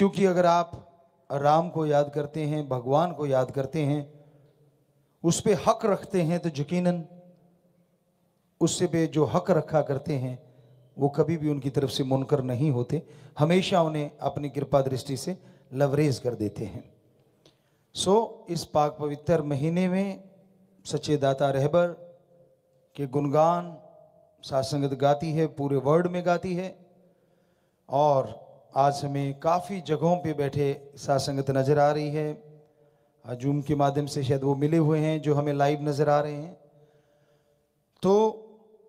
क्योंकि अगर आप राम को याद करते हैं, भगवान को याद करते हैं, उस पे हक रखते हैं, तो यकीनन उससे पे जो हक रखा करते हैं वो कभी भी उनकी तरफ से मुनकर नहीं होते, हमेशा उन्हें अपनी कृपा दृष्टि से लवरेज कर देते हैं। इस पाक पवित्र महीने में सच्चे दाता रहबर के गुणगान साध संगत गाती है, पूरे वर्ल्ड में गाती है। और आज हमें काफ़ी जगहों पे बैठे साध संगत नज़र आ रही है। जूम के माध्यम से शायद वो मिले हुए हैं जो हमें लाइव नज़र आ रहे हैं, तो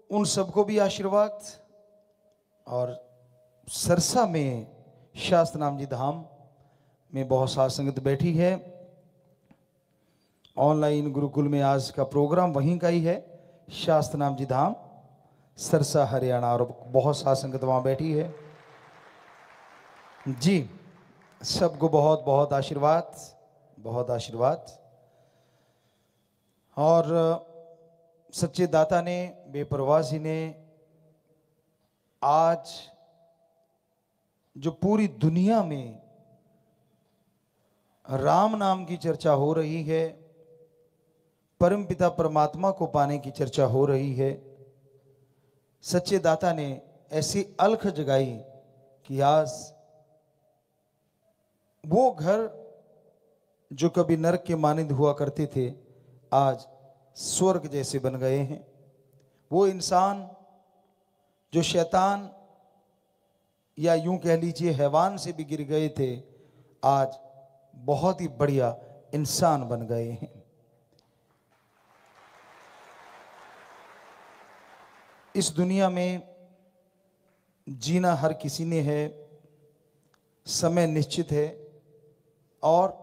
उन सबको भी आशीर्वाद। और सरसा में शास्त्र नाम जी धाम में बहुत साध संगत बैठी है। ऑनलाइन गुरुकुल में आज का प्रोग्राम वहीं का ही है, शास्त्र नाम जी धाम सरसा हरियाणा, और बहुत साध संगत वहाँ बैठी है जी। सबको बहुत बहुत आशीर्वाद, बहुत आशीर्वाद। और सच्चे दाता ने, बेपरवाही ने आज जो पूरी दुनिया में राम नाम की चर्चा हो रही है, परम पिता परमात्मा को पाने की चर्चा हो रही है, सच्चे दाता ने ऐसी अलख जगाई कि आज वो घर जो कभी नरक के मानिंद हुआ करते थे आज स्वर्ग जैसे बन गए हैं। वो इंसान जो शैतान या यूं कह लीजिए हैवान से भी गिर गए थे, आज बहुत ही बढ़िया इंसान बन गए हैं। इस दुनिया में जीना हर किसी ने है, समय निश्चित है और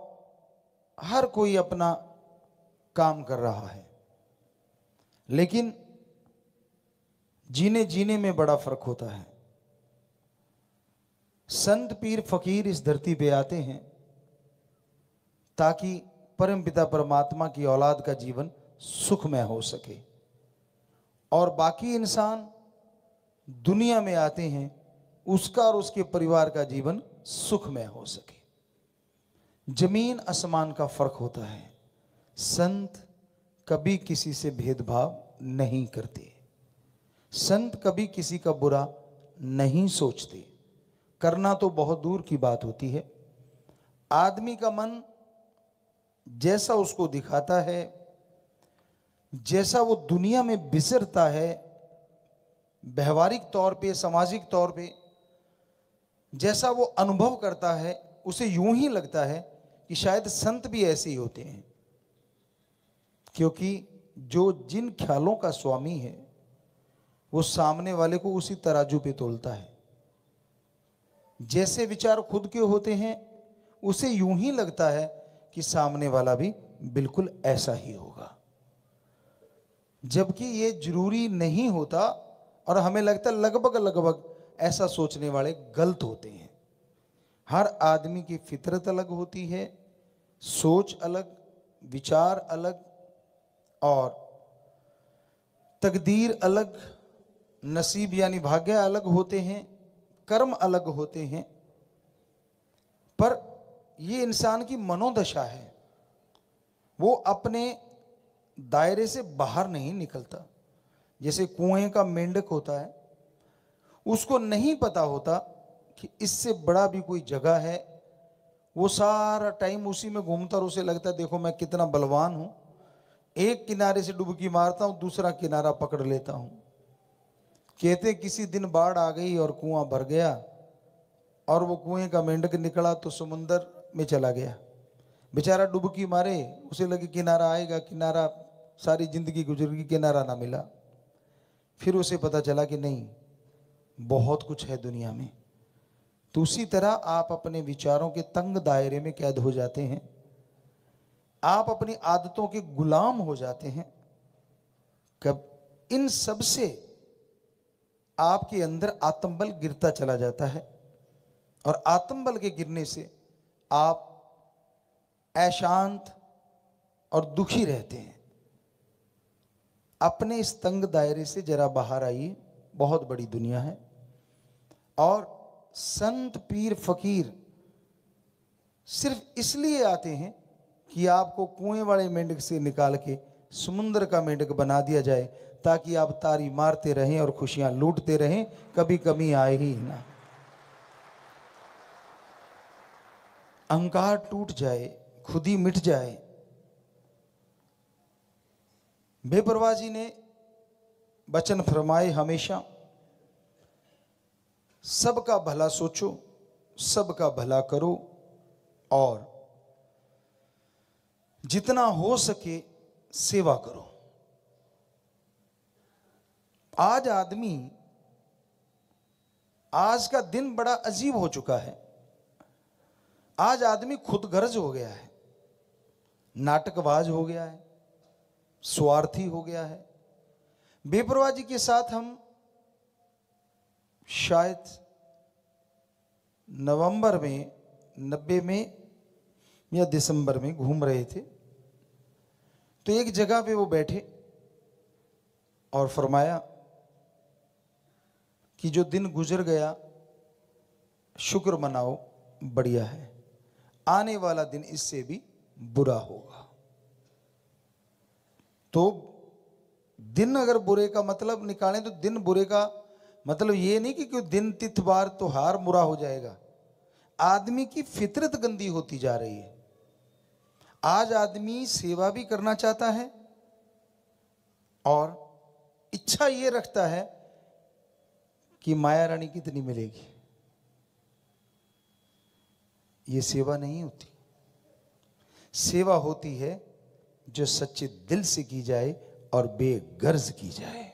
हर कोई अपना काम कर रहा है, लेकिन जीने जीने में बड़ा फर्क होता है। संत पीर फकीर इस धरती पे आते हैं ताकि परम पिता परमात्मा की औलाद का जीवन सुखमय हो सके, और बाकी इंसान दुनिया में आते हैं उसका और उसके परिवार का जीवन सुखमय हो सके। जमीन आसमान का फर्क होता है। संत कभी किसी से भेदभाव नहीं करते, संत कभी किसी का बुरा नहीं सोचते, करना तो बहुत दूर की बात होती है। आदमी का मन जैसा उसको दिखाता है, जैसा वो दुनिया में विचरता है, व्यवहारिक तौर पे, सामाजिक तौर पे जैसा वो अनुभव करता है, उसे यूं ही लगता है कि शायद संत भी ऐसे ही होते हैं। क्योंकि जो जिन ख्यालों का स्वामी है वो सामने वाले को उसी तराजू पे तोलता है। जैसे विचार खुद के होते हैं उसे यूं ही लगता है कि सामने वाला भी बिल्कुल ऐसा ही होगा, जबकि ये जरूरी नहीं होता। और हमें लगता है लगभग लगभग ऐसा सोचने वाले गलत होते हैं। हर आदमी की फितरत अलग होती है, सोच अलग, विचार अलग, और तकदीर अलग, नसीब यानी भाग्य अलग होते हैं, कर्म अलग होते हैं। पर ये इंसान की मनोदशा है, वो अपने दायरे से बाहर नहीं निकलता। जैसे कुएं का मेंढक होता है, उसको नहीं पता होता कि इससे बड़ा भी कोई जगह है। वो सारा टाइम उसी में घूमता और उसे लगता है देखो मैं कितना बलवान हूं, एक किनारे से डुबकी मारता हूं, दूसरा किनारा पकड़ लेता हूं। कहते किसी दिन बाढ़ आ गई और कुआं भर गया, और वो कुएं का मेंढक निकला तो समुंदर में चला गया। बेचारा डुबकी मारे, उसे लगे किनारा आएगा, किनारा सारी जिंदगी गुजर गई, किनारा ना मिला। फिर उसे पता चला कि नहीं, बहुत कुछ है दुनिया में। तो उसी तरह आप अपने विचारों के तंग दायरे में कैद हो जाते हैं, आप अपनी आदतों के गुलाम हो जाते हैं। कब इन सब से आपके अंदर आत्मबल गिरता चला जाता है, और आत्मबल के गिरने से आप अशांत और दुखी रहते हैं। अपने इस तंग दायरे से जरा बाहर आइए, बहुत बड़ी दुनिया है। और संत पीर फकीर सिर्फ इसलिए आते हैं कि आपको कुएं वाले मेंढक से निकाल के समुद्र का मेंढक बना दिया जाए, ताकि आप तारी मारते रहें और खुशियां लूटते रहें, कभी कमी आए ही ना। अहंकार टूट जाए, खुद ही मिट जाए। बेपरवाह जी ने वचन फरमाए हमेशा, सबका भला सोचो, सबका भला करो, और जितना हो सके सेवा करो। आज का दिन बड़ा अजीब हो चुका है। आज आदमी खुदगर्ज हो गया है, नाटकबाज हो गया है, स्वार्थी हो गया है। बेपरवाह जी के साथ हम शायद नवंबर में 90 में या दिसंबर में घूम रहे थे, तो एक जगह पे वो बैठे और फरमाया कि जो दिन गुजर गया शुक्र मनाओ, बढ़िया है, आने वाला दिन इससे भी बुरा होगा। तो दिन अगर बुरे का मतलब निकालें तो दिन बुरे का मतलब ये नहीं कि कोई दिन तिथवार त्योहार बुरा हो जाएगा। आदमी की फितरत गंदी होती जा रही है। आज आदमी सेवा भी करना चाहता है और इच्छा ये रखता है कि माया रानी कितनी मिलेगी। ये सेवा नहीं होती। सेवा होती है जो सच्चे दिल से की जाए और बेगर्ज की जाए।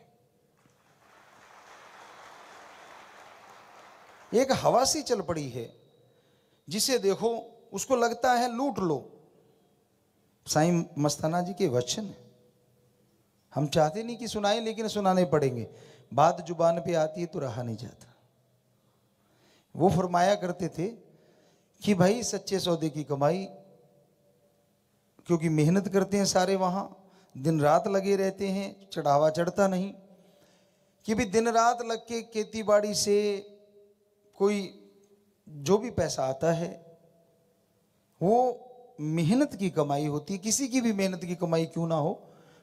एक हवा सी चल पड़ी है, जिसे देखो उसको लगता है लूट लो। साईं मस्ताना जी के वचन हम चाहते नहीं कि सुनाएं, लेकिन सुनाने पड़ेंगे। बात जुबान पे आती है तो रहा नहीं जाता। वो फरमाया करते थे कि भाई सच्चे सौदे की कमाई, क्योंकि मेहनत करते हैं सारे, वहां दिन रात लगे रहते हैं, चढ़ावा चढ़ता नहीं। कि भी दिन रात लग के खेती बाड़ी से कोई जो भी पैसा आता है वो मेहनत की कमाई होती है। किसी की भी मेहनत की कमाई क्यों ना हो,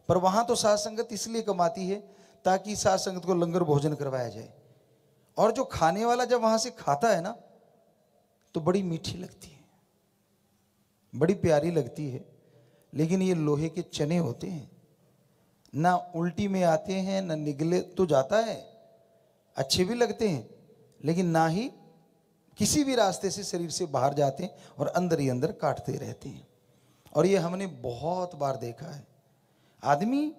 पर वहां तो साध संगत इसलिए कमाती है ताकि साध संगत को लंगर भोजन करवाया जाए। और जो खाने वाला जब वहां से खाता है ना तो बड़ी मीठी लगती है, बड़ी प्यारी लगती है। लेकिन ये लोहे के चने होते हैं, ना उल्टी में आते हैं ना निगले तो जाता है, अच्छे भी लगते हैं, लेकिन ना ही किसी भी रास्ते से शरीर से बाहर जाते हैं और अंदर ही अंदर काटते रहते हैं। और ये हमने बहुत बार देखा है। आदमी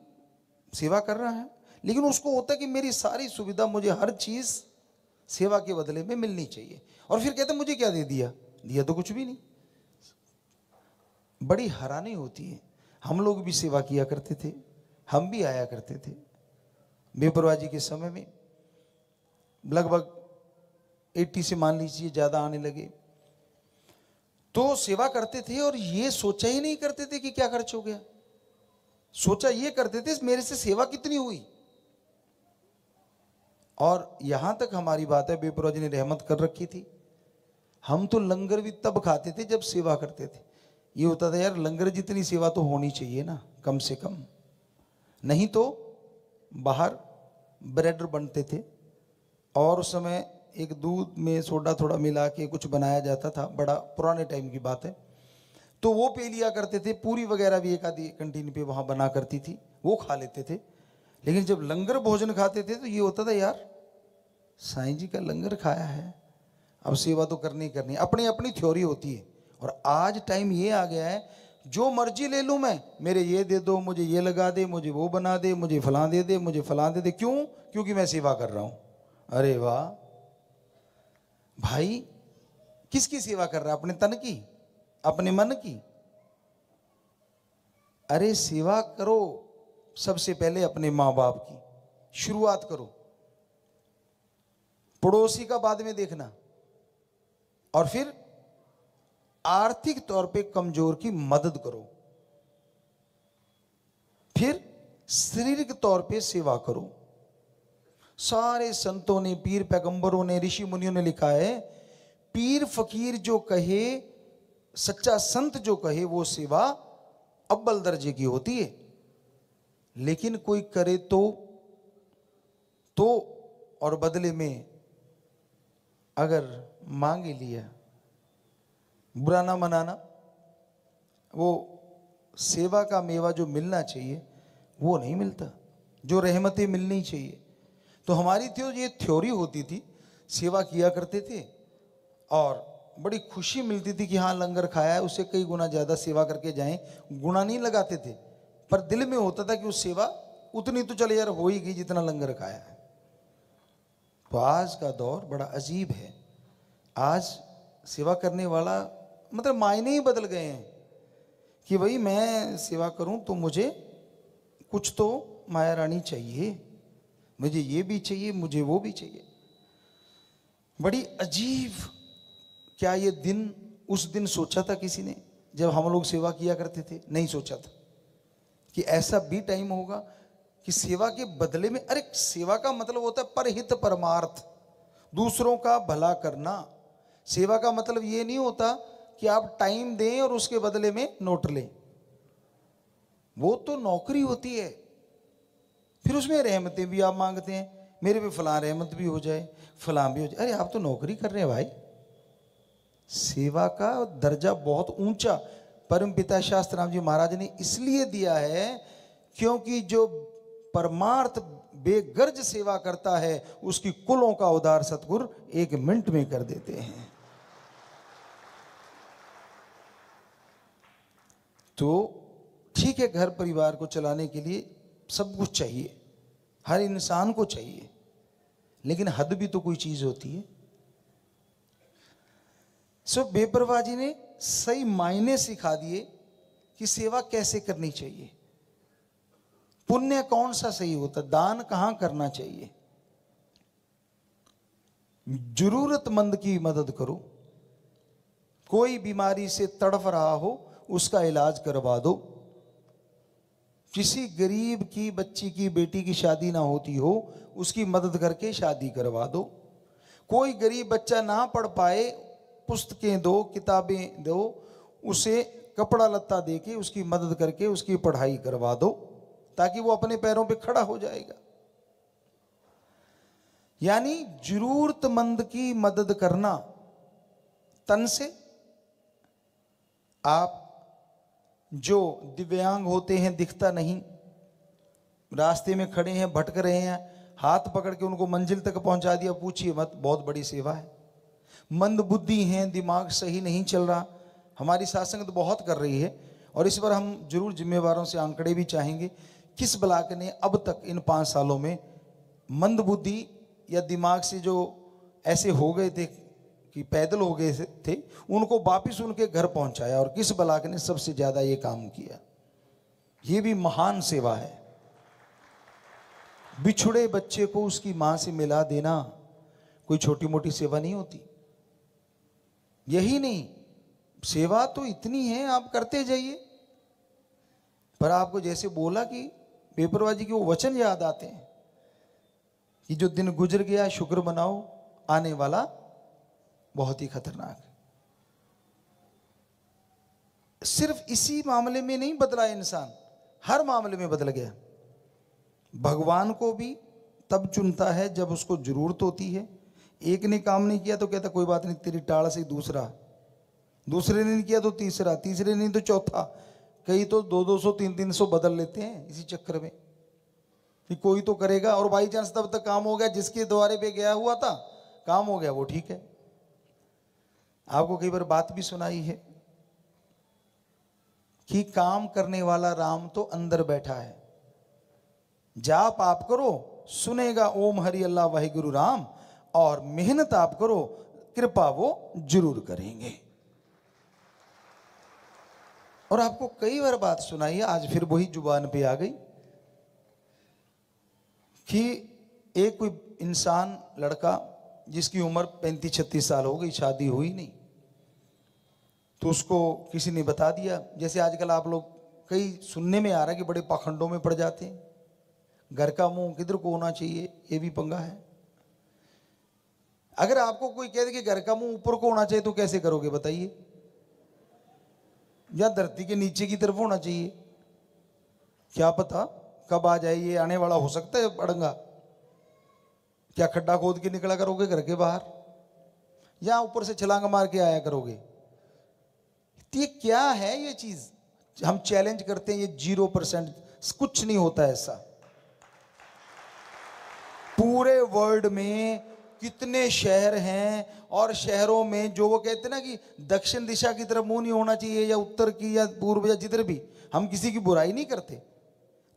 सेवा कर रहा है लेकिन उसको होता है कि मेरी सारी सुविधा, मुझे हर चीज सेवा के बदले में मिलनी चाहिए। और फिर कहते मुझे क्या दे दिया, दिया तो कुछ भी नहीं। बड़ी हैरानी होती है। हम लोग भी सेवा किया करते थे, हम भी आया करते थे। बेपरवाह जी के समय में लगभग 80 से मान लीजिए ज्यादा आने लगे, तो सेवा करते थे और ये सोचा ही नहीं करते थे कि क्या खर्च हो गया। सोचा ये करते थे मेरे से सेवा कितनी हुई। और यहां तक हमारी बात है, बेपरवाह जी ने रहमत कर रखी थी। हम तो लंगर भी तब खाते थे जब सेवा करते थे। ये होता था यार लंगर जितनी सेवा तो होनी चाहिए ना, कम से कम। नहीं तो बाहर ब्रेड बनते थे और उस समय एक दूध में सोडा थोड़ा मिला के कुछ बनाया जाता था, बड़ा पुराने टाइम की बात है। तो वो पी लिया करते थे। पूरी वगैरह भी एक आधी कैंटीन पे वहां बना करती थी, वो खा लेते थे। लेकिन जब लंगर भोजन खाते थे तो ये होता था यार साईं जी का लंगर खाया है, अब सेवा तो करनी करनी। अपनी अपनी थ्योरी होती है। और आज टाइम ये आ गया है जो मर्जी ले लूं मैं, मेरे ये दे दो, मुझे ये लगा दे, मुझे वो बना दे, मुझे फलां दे दे, मुझे फलां दे दे। क्यों? क्योंकि मैं सेवा कर रहा हूं। अरे वाह भाई, किसकी सेवा कर रहा है? अपने तन की, अपने मन की? अरे सेवा करो सबसे पहले अपने मां बाप की, शुरुआत करो। पड़ोसी का बाद में देखना। और फिर आर्थिक तौर पे कमजोर की मदद करो। फिर शारीरिक तौर पे सेवा करो। सारे संतों ने, पीर पैगंबरों ने, ऋषि मुनियों ने लिखा है, पीर फकीर जो कहे सच्चा संत जो कहे वो सेवा अव्वल दर्जे की होती है। लेकिन कोई करे तो और बदले में अगर मांगे लिया, बुरा ना मनाना, वो सेवा का मेवा जो मिलना चाहिए वो नहीं मिलता, जो रहमतें मिलनी चाहिए। तो हमारी तो ये थ्योरी होती थी, सेवा किया करते थे और बड़ी खुशी मिलती थी कि हाँ लंगर खाया है, उससे कई गुना ज़्यादा सेवा करके जाएं। गुना नहीं लगाते थे, पर दिल में होता था कि वो सेवा उतनी तो चले यार हो ही गई जितना लंगर खाया है। तो आज का दौर बड़ा अजीब है। आज सेवा करने वाला मतलब मायने ही बदल गए हैं कि भाई मैं सेवा करूं तो मुझे कुछ तो माया रानी चाहिए, मुझे ये भी चाहिए, मुझे वो भी चाहिए। बड़ी अजीब। क्या ये दिन उस दिन सोचा था किसी ने जब हम लोग सेवा किया करते थे? नहीं सोचा था कि ऐसा भी टाइम होगा कि सेवा के बदले में, अरे सेवा का मतलब होता है परहित परमार्थ, दूसरों का भला करना। सेवा का मतलब ये नहीं होता कि आप टाइम दें और उसके बदले में नोट लें, वो तो नौकरी होती है। फिर उसमें रहमतें भी आप मांगते हैं, मेरे पे फलां रहमत भी हो जाए, फलां भी हो जाए। अरे आप तो नौकरी कर रहे हैं भाई। सेवा का दर्जा बहुत ऊंचा परम पिता शास्त्र राम जी महाराज ने इसलिए दिया है क्योंकि जो परमार्थ बेगर्ज सेवा करता है उसकी कुलों का उद्धार सतगुरु 1 मिनट में कर देते हैं। तो ठीक है, घर परिवार को चलाने के लिए सब कुछ चाहिए, हर इंसान को चाहिए, लेकिन हद भी तो कोई चीज होती है। सो बेपरवाह जी ने सही मायने सिखा दिए कि सेवा कैसे करनी चाहिए, पुण्य कौन सा सही होता, दान कहां करना चाहिए। जरूरतमंद की मदद करो, कोई बीमारी से तड़फ रहा हो उसका इलाज करवा दो, किसी गरीब की बच्ची की बेटी की शादी ना होती हो उसकी मदद करके शादी करवा दो, कोई गरीब बच्चा ना पढ़ पाए पुस्तकें दो, किताबें दो, उसे कपड़ा लत्ता देके उसकी मदद करके उसकी पढ़ाई करवा दो ताकि वो अपने पैरों पे खड़ा हो जाएगा। यानी जरूरतमंद की मदद करना तन से। आप जो दिव्यांग होते हैं, दिखता नहीं, रास्ते में खड़े हैं, भटक रहे हैं, हाथ पकड़ के उनको मंजिल तक पहुंचा दिया, पूछिए मत, बहुत बड़ी सेवा है। मंद बुद्धि हैं, दिमाग सही नहीं चल रहा, हमारी सासंग तो बहुत कर रही है और इस पर हम जरूर जिम्मेवारों से आंकड़े भी चाहेंगे। किस ब्लॉक ने अब तक इन 5 सालों में मंद बुद्धि या दिमाग से जो ऐसे हो गए थे कि पैदल हो गए थे उनको वापिस उनके घर पहुंचाया, और किस ब्लॉक ने सबसे ज्यादा ये काम किया? ये भी महान सेवा है। बिछुड़े बच्चे को उसकी मां से मिला देना कोई छोटी मोटी सेवा नहीं होती। यही नहीं, सेवा तो इतनी है, आप करते जाइए। पर आपको जैसे बोला कि बेपरवाह जी के वो वचन याद आते हैं कि जो दिन गुजर गया शुक्र मनाओ, आने वाला बहुत ही खतरनाक है। सिर्फ इसी मामले में नहीं बदला इंसान, हर मामले में बदल गया। भगवान को भी तब चुनता है जब उसको जरूरत होती है। एक ने काम नहीं किया तो कहता कोई बात नहीं, तेरी टाड़ से दूसरा, दूसरे ने नहीं किया तो तीसरा, तीसरे नहीं तो चौथा, कई तो 200 300 बदल लेते हैं इसी चक्कर में कि कोई तो करेगा। और बाई चांस तब तक काम हो गया, जिसके द्वारे पे गया हुआ था काम हो गया, वो ठीक है। आपको कई बार बात भी सुनाई है कि काम करने वाला राम तो अंदर बैठा है, जाप आप करो सुनेगा ओम हरि अल्लाह वाहिगुरु राम, और मेहनत आप करो कृपा वो जरूर करेंगे। और आपको कई बार बात सुनाई है, आज फिर वही जुबान पे आ गई कि एक कोई इंसान, लड़का जिसकी उम्र 35-36 साल हो गई, शादी हुई नहीं, तो उसको किसी ने बता दिया, जैसे आजकल आप लोग कई सुनने में आ रहा है कि बड़े पाखंडों में पड़ जाते हैं, घर का मुंह किधर को होना चाहिए, ये भी पंगा है। अगर आपको कोई कह दे कि घर का मुंह ऊपर को होना चाहिए तो कैसे करोगे बताइए? या धरती के नीचे की तरफ होना चाहिए। क्या पता कब आ जाए, ये आने वाला हो सकता है अड़ंगा। क्या खड्डा खोद के निकला करोगे घर के बाहर, या ऊपर से छलांग मार के आया करोगे? तो ये क्या है ये चीज? हम चैलेंज करते हैं, ये 0%, कुछ नहीं होता ऐसा। पूरे वर्ल्ड में कितने शहर हैं, और शहरों में जो वो कहते हैं ना कि दक्षिण दिशा की तरफ मुंह नहीं होना चाहिए, या उत्तर की या पूर्व या जिधर भी, हम किसी की बुराई नहीं करते।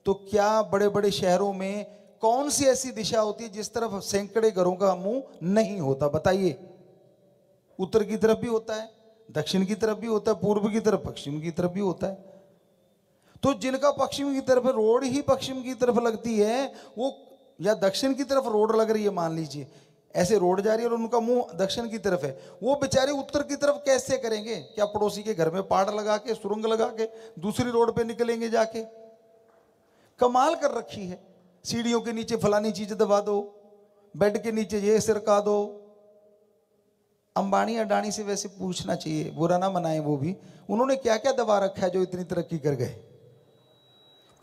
तो क्या बड़े बड़े शहरों में कौन सी ऐसी दिशा होती है जिस तरफ सैकड़े घरों का मुंह नहीं होता? बताइए। उत्तर की तरफ भी होता है, दक्षिण की तरफ भी होता है, पूर्व की तरफ, पश्चिम की तरफ भी होता है। तो जिनका पश्चिम की तरफ रोड ही पश्चिम की तरफ लगती है, वो या दक्षिण की तरफ रोड लग रही है, मान लीजिए ऐसे रोड जा रही है और उनका मुंह दक्षिण की तरफ है, वो बेचारे उत्तर की तरफ कैसे करेंगे? क्या पड़ोसी के घर में पाड़ लगा के, सुरंग लगा के दूसरी रोड पे निकलेंगे जाके? कमाल कर रखी है। सीढ़ियों के नीचे फलानी चीज दबा दो, बेड के नीचे ये सिरका दो। अंबानी अडानी से वैसे पूछना चाहिए, बुरा ना मनाए वो भी, उन्होंने क्या क्या दबा रखा है जो इतनी तरक्की कर गए?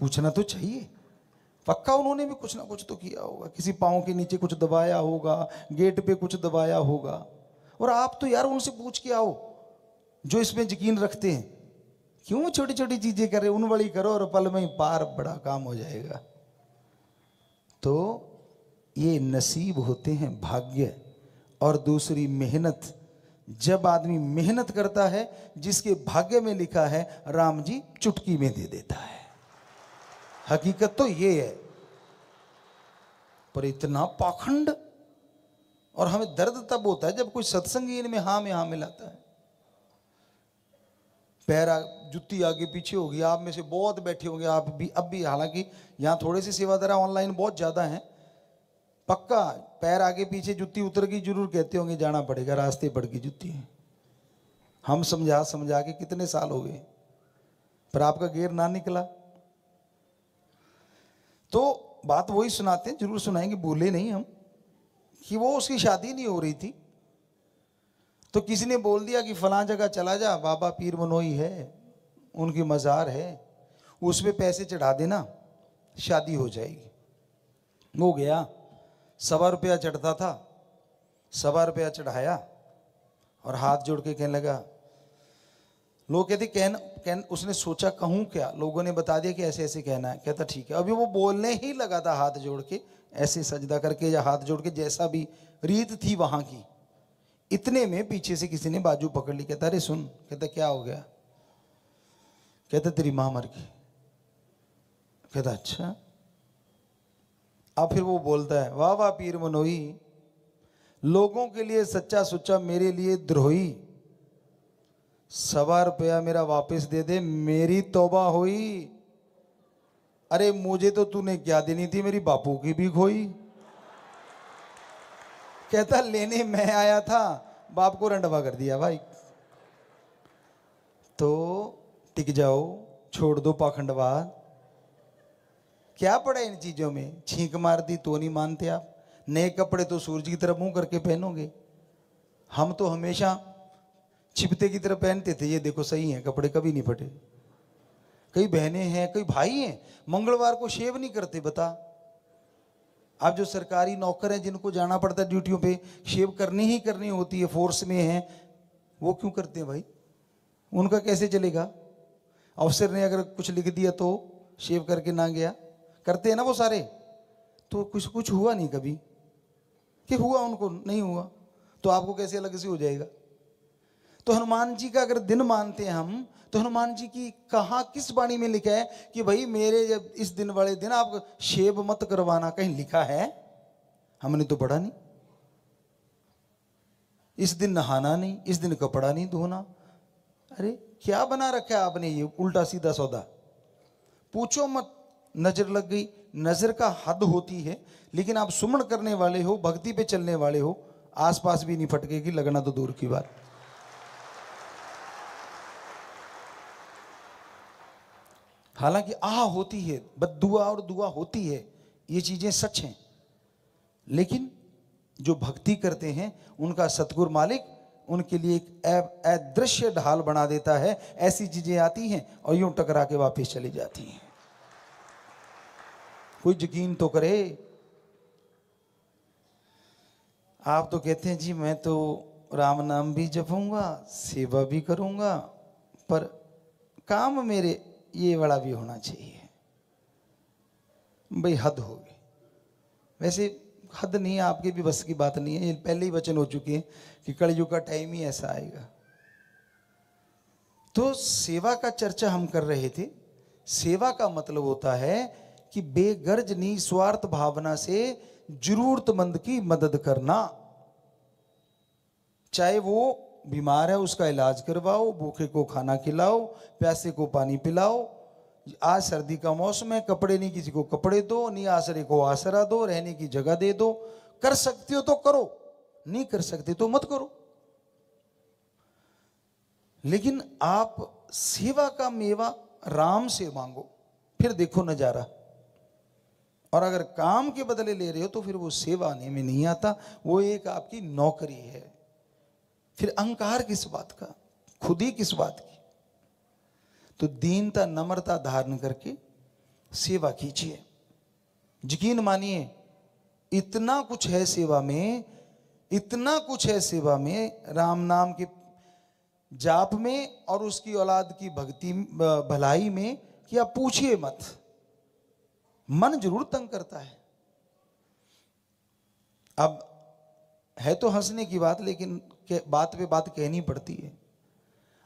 पूछना तो चाहिए। पक्का उन्होंने भी कुछ ना कुछ तो किया होगा, किसी पाँव के नीचे कुछ दबाया होगा, गेट पे कुछ दबाया होगा। और आप तो यार उनसे पूछ के आओ जो इसमें यकीन रखते हैं, क्यों छोटी छोटी चीजें करे? उन वाली करो और पल में ही पार बड़ा काम हो जाएगा। तो ये नसीब होते हैं, भाग्य, और दूसरी मेहनत। जब आदमी मेहनत करता है, जिसके भाग्य में लिखा है, राम जी चुटकी में दे देता है। हकीकत तो ये है। पर इतना पाखंड, और हमें दर्द तब होता है जब कोई सत्संगी इनमें हाँ में हाँ मिलाता है। जुत्ती आगे पीछे होगी, आप में से बहुत बैठे होंगे, आप भी अब भी, हालांकि यहाँ थोड़े से सेवादारा ऑनलाइन बहुत ज्यादा हैं, पक्का पैर आगे पीछे, जुत्ती उतर गई जरूर कहते होंगे, जाना पड़ेगा, रास्ते पड़ गई जुत्ती है। हम समझा समझा के कितने साल हो गए, पर आपका गेर ना निकला। तो बात वही सुनाते हैं, जरूर सुनाएंगे, बोले नहीं हम, कि वो उसकी शादी नहीं हो रही थी, तो किसी ने बोल दिया कि फलां जगह चला जा, बाबा पीर मनोई है, उनकी मज़ार है, उस पे पैसे चढ़ा देना, शादी हो जाएगी। वो गया, 1.25 रुपया चढ़ता था, 1.25 रुपया चढ़ाया और हाथ जोड़ के कहने लगा। लोग कहते उसने सोचा कहूँ क्या, लोगों ने बता दिया कि ऐसे ऐसे कहना है। कहता ठीक है। अभी वो बोलने ही लगा था हाथ जोड़ के, ऐसे सजदा करके या हाथ जोड़ के, जैसा भी रीत थी वहां की। इतने में पीछे से किसी ने बाजू पकड़ ली। कहता अरे सुन। कहता क्या हो गया? कहता तेरी मां मर गई। कहता अच्छा। अब फिर वो बोलता है, वाह वाह पीर मनोई, लोगों के लिए सच्चा सुच्चा, मेरे लिए द्रोही, 1.25 रुपया मेरा वापस दे दे, मेरी तौबा हुई। अरे मुझे तो तूने क्या देनी थी, मेरी बापू की भी खोई। कहता लेने मैं आया था, बाप को रंडवा कर दिया भाई। तो टिक जाओ, छोड़ दो पाखंडवाद। क्या पड़ा इन चीजों में? छींक मार दी तो नहीं मानते आप। नए कपड़े तो सूरज की तरफ मुंह करके पहनोगे, हम तो हमेशा छिपते की तरफ पहनते थे। ये देखो सही है, कपड़े कभी नहीं फटे। कई बहनें हैं, कई भाई हैं, मंगलवार को शेव नहीं करते। बता, आप जो सरकारी नौकर हैं, जिनको जाना पड़ता है ड्यूटियों पे, शेव करनी ही करनी होती है, फोर्स में हैं, वो क्यों करते हैं भाई? उनका कैसे चलेगा? अफसर ने अगर कुछ लिख दिया तो शेव करके ना गया, करते हैं ना वो सारे। तो कुछ हुआ नहीं कभी कि हुआ, उनको नहीं हुआ, तो आपको कैसे अलग से हो जाएगा? तो हनुमान जी का अगर दिन मानते हैं हम, तो हनुमान जी की कहाँ, किस वाणी में लिखा है कि भाई मेरे जब इस दिन वाले दिन आप शेव मत करवाना? कहीं लिखा है? हमने तो पढ़ा नहीं। इस दिन नहाना नहीं, इस दिन कपड़ा नहीं धोना। अरे क्या बना रखा है आपने ये उल्टा सीधा सौदा? पूछो मत, नजर लग गई। नजर का हद होती है, लेकिन आप सुमन करने वाले हो, भक्ति पे चलने वाले हो, आसपास भी नहीं फटकेगी, लगना तो दूर की बात। हालांकि आह होती है, बद्दुआ और दुआ होती है, ये चीजें सच हैं, लेकिन जो भक्ति करते हैं उनका सतगुरु मालिक उनके लिए एक अदृश्य ढाल बना देता है। ऐसी चीजें आती हैं और यूं टकरा के वापस चली जाती हैं। कोई यकीन तो करे। आप तो कहते हैं जी मैं तो राम नाम भी जपूंगा, सेवा भी करूंगा, पर काम मेरे ये वाला भी होना चाहिए। भाई हद हो गई। वैसे हद नहीं है, आपके भी बस की बात नहीं है। ये पहले ही वचन हो चुके हैं कि कलयुग का टाइम ही ऐसा आएगा। तो सेवा का चर्चा हम कर रहे थे। सेवा का मतलब होता है कि बेगर्ज निस्वार्थ भावना से जरूरतमंद की मदद करना। चाहे वो बीमार है उसका इलाज करवाओ, भूखे को खाना खिलाओ, प्यासे को पानी पिलाओ। आज सर्दी का मौसम है, कपड़े नहीं किसी को कपड़े दो, नहीं आसरे को आसरा दो, रहने की जगह दे दो। कर सकते हो तो करो, नहीं कर सकते तो मत करो। लेकिन आप सेवा का मेवा राम से मांगो, फिर देखो नजारा। और अगर काम के बदले ले रहे हो तो फिर वो सेवा में नहीं आता, वो एक आपकी नौकरी है। फिर अहंकार किस बात का, खुद ही किस बात की। तो दीनता नम्रता धारण करके सेवा कीजिए। यकीन मानिए इतना कुछ है सेवा में, इतना कुछ है सेवा में, राम नाम के जाप में और उसकी औलाद की भक्ति भलाई में कि आप पूछिए मत। मन जरूर तंग करता है। अब है तो हंसने की बात, लेकिन बात पे बात कहनी पड़ती है।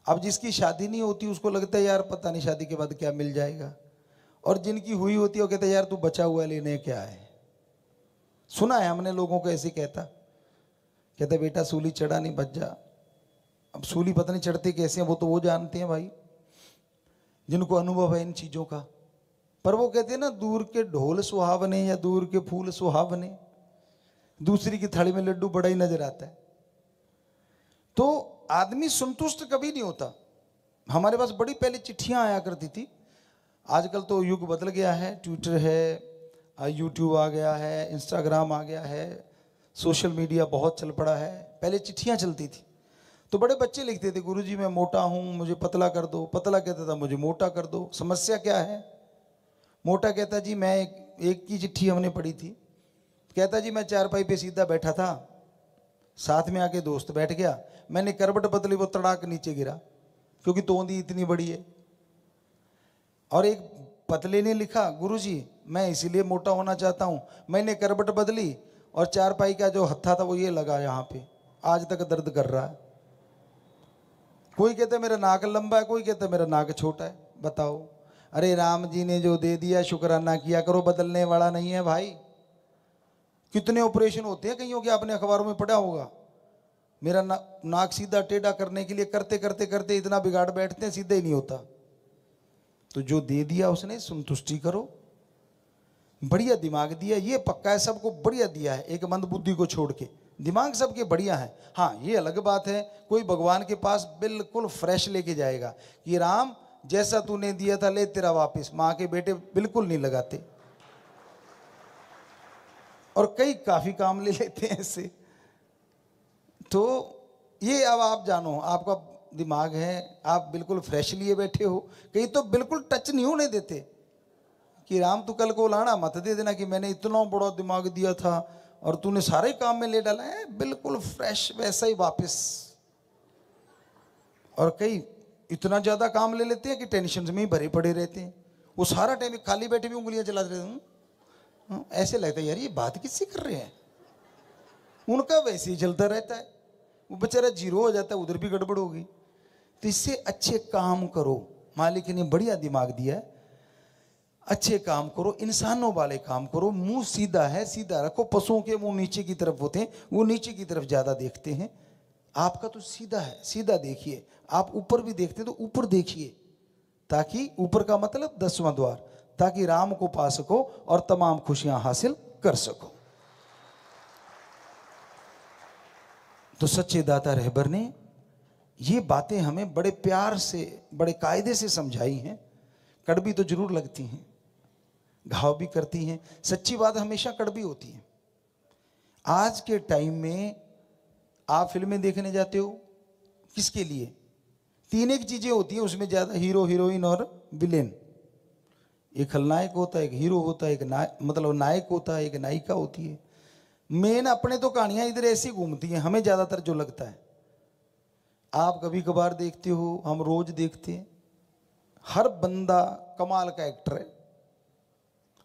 अब जिसकी शादी नहीं होती उसको लगता है यार पता नहीं शादी के बाद क्या मिल जाएगा, और जिनकी हुई होती है वो कहते हैं यार तू बचा हुआ लेने क्या है। सुना है हमने लोगों को ऐसे कहता बेटा सूली चढ़ा नहीं बच जा। अब सूली पता नहीं चढ़ते कैसे हैं, वो जानते हैं भाई, जिनको अनुभव है इन चीजों का। पर वो कहते हैं ना, दूर के ढोल सुहावने या दूर के फूल सुहावने, दूसरी की थाली में लड्डू बड़ा ही नजर आता है। तो आदमी संतुष्ट कभी नहीं होता। हमारे पास बड़ी पहले चिट्ठियां आया करती थी, आजकल तो युग बदल गया है। ट्विटर है, यूट्यूब आ गया है, इंस्टाग्राम आ गया है, सोशल मीडिया बहुत चल पड़ा है। पहले चिट्ठियां चलती थी तो बड़े बच्चे लिखते थे, गुरुजी मैं मोटा हूं मुझे पतला कर दो। पतला कहता था मुझे मोटा कर दो। समस्या क्या है? मोटा कहता जी मैं एक की चिट्ठी हमने पढ़ी थी, कहता जी मैं चारपाई पे सीधा बैठा था, साथ में आके दोस्त बैठ गया, मैंने करवट बदली वो तड़ाक नीचे गिरा क्योंकि तोंदी इतनी बड़ी है। और एक पतले ने लिखा, गुरुजी मैं इसीलिए मोटा होना चाहता हूं, मैंने करवट बदली और चारपाई का जो हत्था था वो ये लगा यहाँ पे, आज तक दर्द कर रहा है। कोई कहता मेरा नाक लंबा है, कोई कहता मेरा नाक छोटा है। बताओ, अरे राम जी ने जो दे दिया शुक्राना किया करो, बदलने वाला नहीं है भाई। कितने ऑपरेशन होते हैं कईयों के, आपने अखबारों में पढ़ा होगा। मेरा नाक सीधा टेढ़ा करने के लिए करते करते करते इतना बिगाड़ बैठते हैं, सीधा ही नहीं होता। तो जो दे दिया उसने संतुष्टि करो। बढ़िया दिमाग दिया, ये पक्का है सबको बढ़िया दिया है, एक मंद बुद्धि को छोड़ के दिमाग सबके बढ़िया है। हाँ ये अलग बात है, कोई भगवान के पास बिल्कुल फ्रेश लेके जाएगा कि राम जैसा तूने दिया था ले तेरा वापस। माँ के बेटे बिल्कुल नहीं लगाते, और कई काफी काम ले लेते हैं ऐसे। तो ये अब आप जानो, आपका दिमाग है, आप बिल्कुल फ्रेश लिए बैठे हो। कई तो बिल्कुल टच नहीं होने देते कि राम तू कल को लाना मत दे देना कि मैंने इतना बड़ा दिमाग दिया था और तूने सारे काम में ले डाला है। बिल्कुल फ्रेश वैसा ही वापस। और कई इतना ज्यादा काम ले लेते हैं कि टेंशन में ही भरे पड़े रहते हैं। वो सारा टाइम खाली बैठे भी उंगलियां चलाते रहते हैं। ऐसे लगता है यार ये बात किससे कर रहे हैं, उनका वैसे ही चलता रहता है। वो बेचारा जीरो हो जाता है, उधर भी गड़बड़ होगी। तो इससे अच्छे काम करो, मालिक ने बढ़िया दिमाग दिया है, अच्छे काम करो, इंसानों वाले काम करो। मुंह सीधा है सीधा रखो, पशुओं के मुंह नीचे की तरफ होते हैं, वो नीचे की तरफ ज्यादा देखते हैं। आपका तो सीधा है, सीधा देखिए। आप ऊपर भी देखते तो ऊपर देखिए, ताकि ऊपर का मतलब 10वां द्वार, ताकि राम को पा सको और तमाम खुशियां हासिल कर सको। तो सच्चे दाता रहबर ने ये बातें हमें बड़े प्यार से बड़े कायदे से समझाई हैं। कड़वी तो जरूर लगती हैं, घाव भी करती हैं। सच्ची बात हमेशा कड़वी होती है। आज के टाइम में आप फिल्में देखने जाते हो, किसके लिए? तीन एक चीजें होती हैं उसमें ज्यादा, हीरो हीरोइन और विलेन। एक खलनायक होता है, एक हीरो होता है, एक मतलब नायक होता है, एक नायिका होती है। मेन अपने तो कहानियां इधर ऐसी घूमती हैं हमें ज्यादातर जो लगता है। आप कभी कभार देखते हो, हम रोज देखते हैं, हर बंदा कमाल का एक्टर है।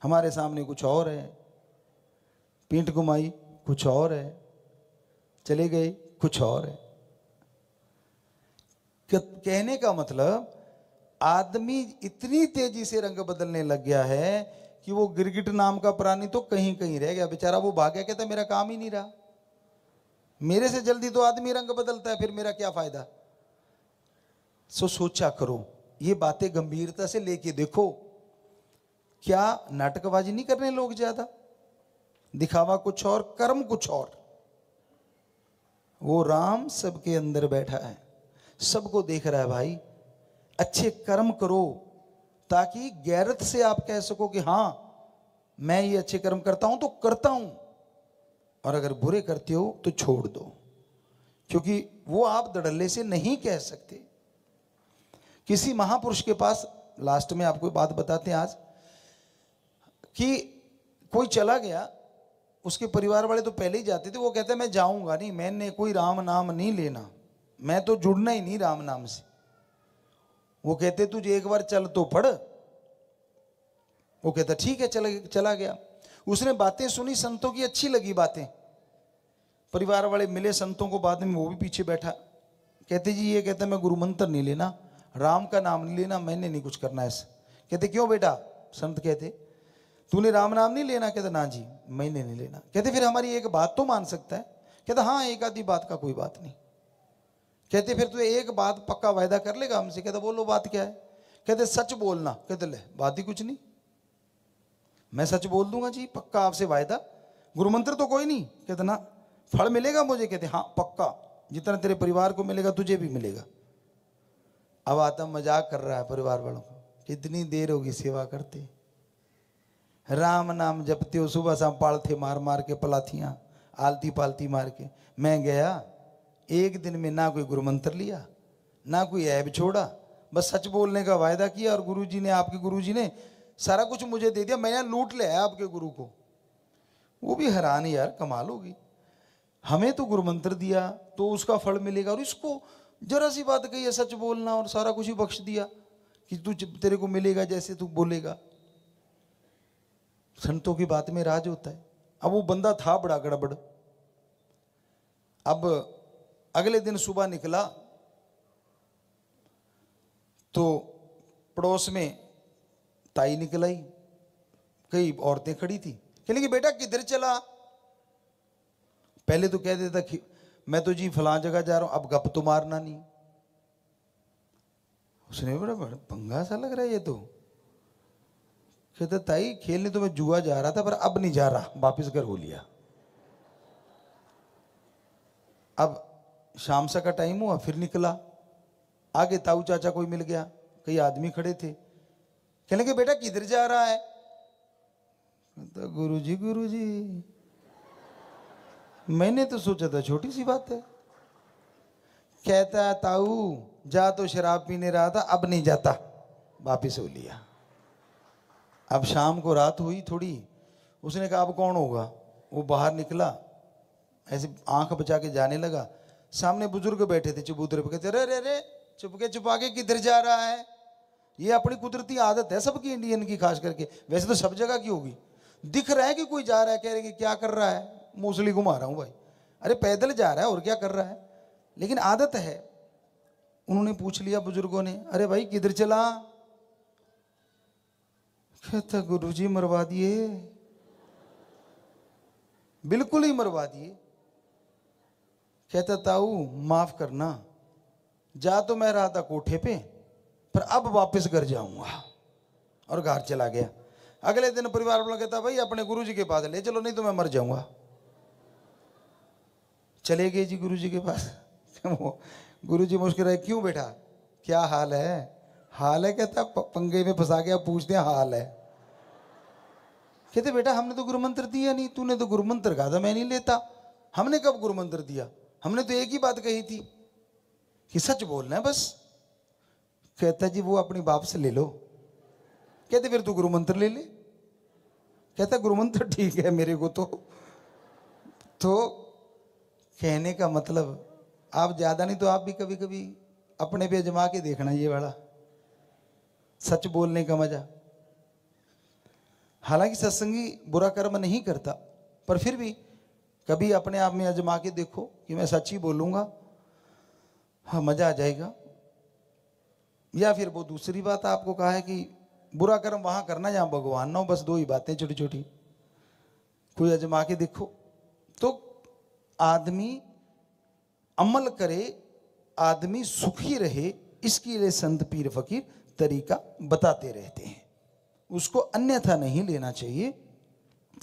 हमारे सामने कुछ और है, पीठ घुमाई कुछ और है, चले गए कुछ और है। कहने का मतलब आदमी इतनी तेजी से रंग बदलने लग गया है कि वो गिरगिट नाम का प्राणी तो कहीं कहीं रह गया बेचारा। वो भाग गया, कहता मेरा काम ही नहीं रहा, मेरे से जल्दी तो आदमी रंग बदलता है, फिर मेरा क्या फायदा। सोचा करो, ये बातें गंभीरता से लेके देखो। क्या नाटकबाजी नहीं करने लोग ज्यादा? दिखावा कुछ और, कर्म कुछ और। वो राम सबके अंदर बैठा है, सबको देख रहा है भाई। अच्छे कर्म करो ताकि गैरत से आप कह सको कि हां मैं ये अच्छे कर्म करता हूं तो करता हूं, और अगर बुरे करते हो तो छोड़ दो, क्योंकि वो आप धड़ल्ले से नहीं कह सकते। किसी महापुरुष के पास, लास्ट में आपको बात बताते हैं आज, कि कोई चला गया, उसके परिवार वाले तो पहले ही जाते थे, वो कहते मैं जाऊंगा नहीं, मैंने कोई राम नाम नहीं लेना, मैं तो जुड़ना ही नहीं राम नाम से। वो कहते तुझे एक बार चल तो पढ़। वो कहता ठीक है, चला गया। उसने बातें सुनी संतों की, अच्छी लगी बातें। परिवार वाले मिले संतों को बाद में, वो भी पीछे बैठा। कहते जी ये कहता मैं गुरु मंत्र नहीं लेना, राम का नाम नहीं लेना, मैंने नहीं कुछ करना ऐसा। कहते क्यों बेटा? संत कहते तूने राम नाम नहीं लेना? कहता ना जी मैंने नहीं लेना। कहते फिर हमारी एक बात तो मान सकता है? कहता हाँ एक आधी बात का कोई बात नहीं। कहते फिर तू एक बात पक्का वायदा कर लेगा हमसे? कहता बोलो बात क्या है? कहते सच बोलना। कहते ले बात ही कुछ नहीं, मैं सच बोल दूंगा जी, पक्का आपसे वायदा। गुरु मंत्र तो कोई नहीं? कहते ना। फल मिलेगा मुझे? कहते हाँ पक्का, जितना तेरे परिवार को मिलेगा तुझे भी मिलेगा। अब आता मजाक कर रहा है परिवार वालों को, कितनी देर होगी सेवा करते, राम नाम जपते हो, सुबह शाम पालथे मार मार के पलाथियां आलती पालती मार के। मैं गया एक दिन में ना कोई गुरु मंत्र लिया, ना कोई ऐब छोड़ा, बस सच बोलने का वायदा किया, और गुरुजी ने, आपके गुरुजी ने सारा कुछ मुझे दे दिया, मैंने लूट लिया आपके गुरु को। वो भी हैरान यार, कमाल होगी, हमें तो गुरु मंत्र दिया तो उसका फल मिलेगा, और इसको जरा सी बात कही है सच बोलना, और सारा कुछ ही बख्श दिया कि तू तेरे को मिलेगा जैसे तू बोलेगा। संतों की बात में राज होता है। अब वो बंदा था बड़ा गड़बड़। अब अगले दिन सुबह निकला तो पड़ोस में ताई निकल आई, कई औरतें खड़ी थी। कहने की बेटा किधर चला? पहले तो कह देता मैं तो जी फलां जगह जा रहा हूं, अब गप तो मारना नहीं। उसने बड़ा पंगा सा लग रहा है ये तो। कहता ताई खेलने तो मैं जुआ जा रहा था, पर अब नहीं जा रहा, वापिस घर हो लिया। अब शाम सा का टाइम हुआ, फिर निकला। आगे ताऊ चाचा कोई मिल गया, कई आदमी खड़े थे। कहने के बेटा किधर जा रहा है? तो गुरुजी गुरुजी, मैंने तो सोचा था छोटी सी बात है। कहता ताऊ जा तो शराब पीने रहा था, अब नहीं जाता, वापिस हो लिया। अब शाम को रात हुई थोड़ी, उसने कहा अब कौन होगा? वो बाहर निकला, ऐसे आंख बचा के जाने लगा। सामने बुजुर्ग बैठे थे चबूतरे पे। कहते रे रे रे चुपके छुपा के किधर जा रहा है? ये अपनी कुदरती आदत है सबकी, इंडियन की खास करके, वैसे तो सब जगह की होगी। दिख रहा है कि कोई जा रहा है, कह रहे कि क्या कर रहा है? मूसली घुमा रहा हूं भाई। अरे पैदल जा रहा है और क्या कर रहा है, लेकिन आदत है। उन्होंने पूछ लिया बुजुर्गों ने, अरे भाई किधर चला? कहता गुरुजी मरवा दिए, बिल्कुल ही मरवा दिए। कहता ताऊ माफ करना, जा तो मैं रहा था कोठे पे, पर अब वापस घर जाऊंगा, और घर चला गया। अगले दिन परिवार वाला कहता भाई अपने गुरुजी के पास ले चलो, नहीं तो मैं मर जाऊंगा। चले गए जी गुरुजी के पास। गुरुजी मुस्कुराए, क्यों बेटा क्या हाल है? हाल है? कहता पंगे में फंसा गया, पूछते हैं हाल है। कहते बेटा हमने तो गुरु मंत्र दिया नहीं, तूने तो गुरु मंत्र कहा था मैं नहीं लेता। हमने कब गुरु मंत्र दिया? हमने तो एक ही बात कही थी कि सच बोलना है बस। कहता जी वो अपनी बाप से ले लो। कहते फिर तू गुरु मंत्र ले ले। कहता गुरु मंत्र ठीक है मेरे को तो कहने का मतलब आप ज्यादा नहीं तो आप भी कभी कभी अपने पे अजमा के देखना ये वाला सच बोलने का मजा। हालांकि सत्संगी बुरा कर्म नहीं करता, पर फिर भी कभी अपने आप में अजमा के देखो कि मैं सच ही बोलूंगा, हाँ मजा आ जाएगा। या फिर वो दूसरी बात आपको कहा है कि बुरा कर्म वहां करना जहां भगवान ना हो, बस दो ही बातें छोटी छोटी, कोई अजमा के देखो। तो आदमी अमल करे, आदमी सुखी रहे, इसके लिए संत पीर फकीर तरीका बताते रहते हैं। उसको अन्यथा नहीं लेना चाहिए।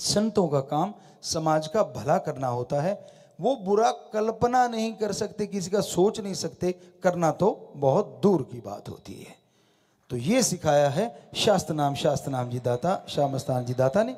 संतों का काम समाज का भला करना होता है। वो बुरा कल्पना नहीं कर सकते, किसी का सोच नहीं सकते, करना तो बहुत दूर की बात होती है। तो ये सिखाया है शास्त्र नाम जी दाता, श्याम मस्तान जी दाता ने।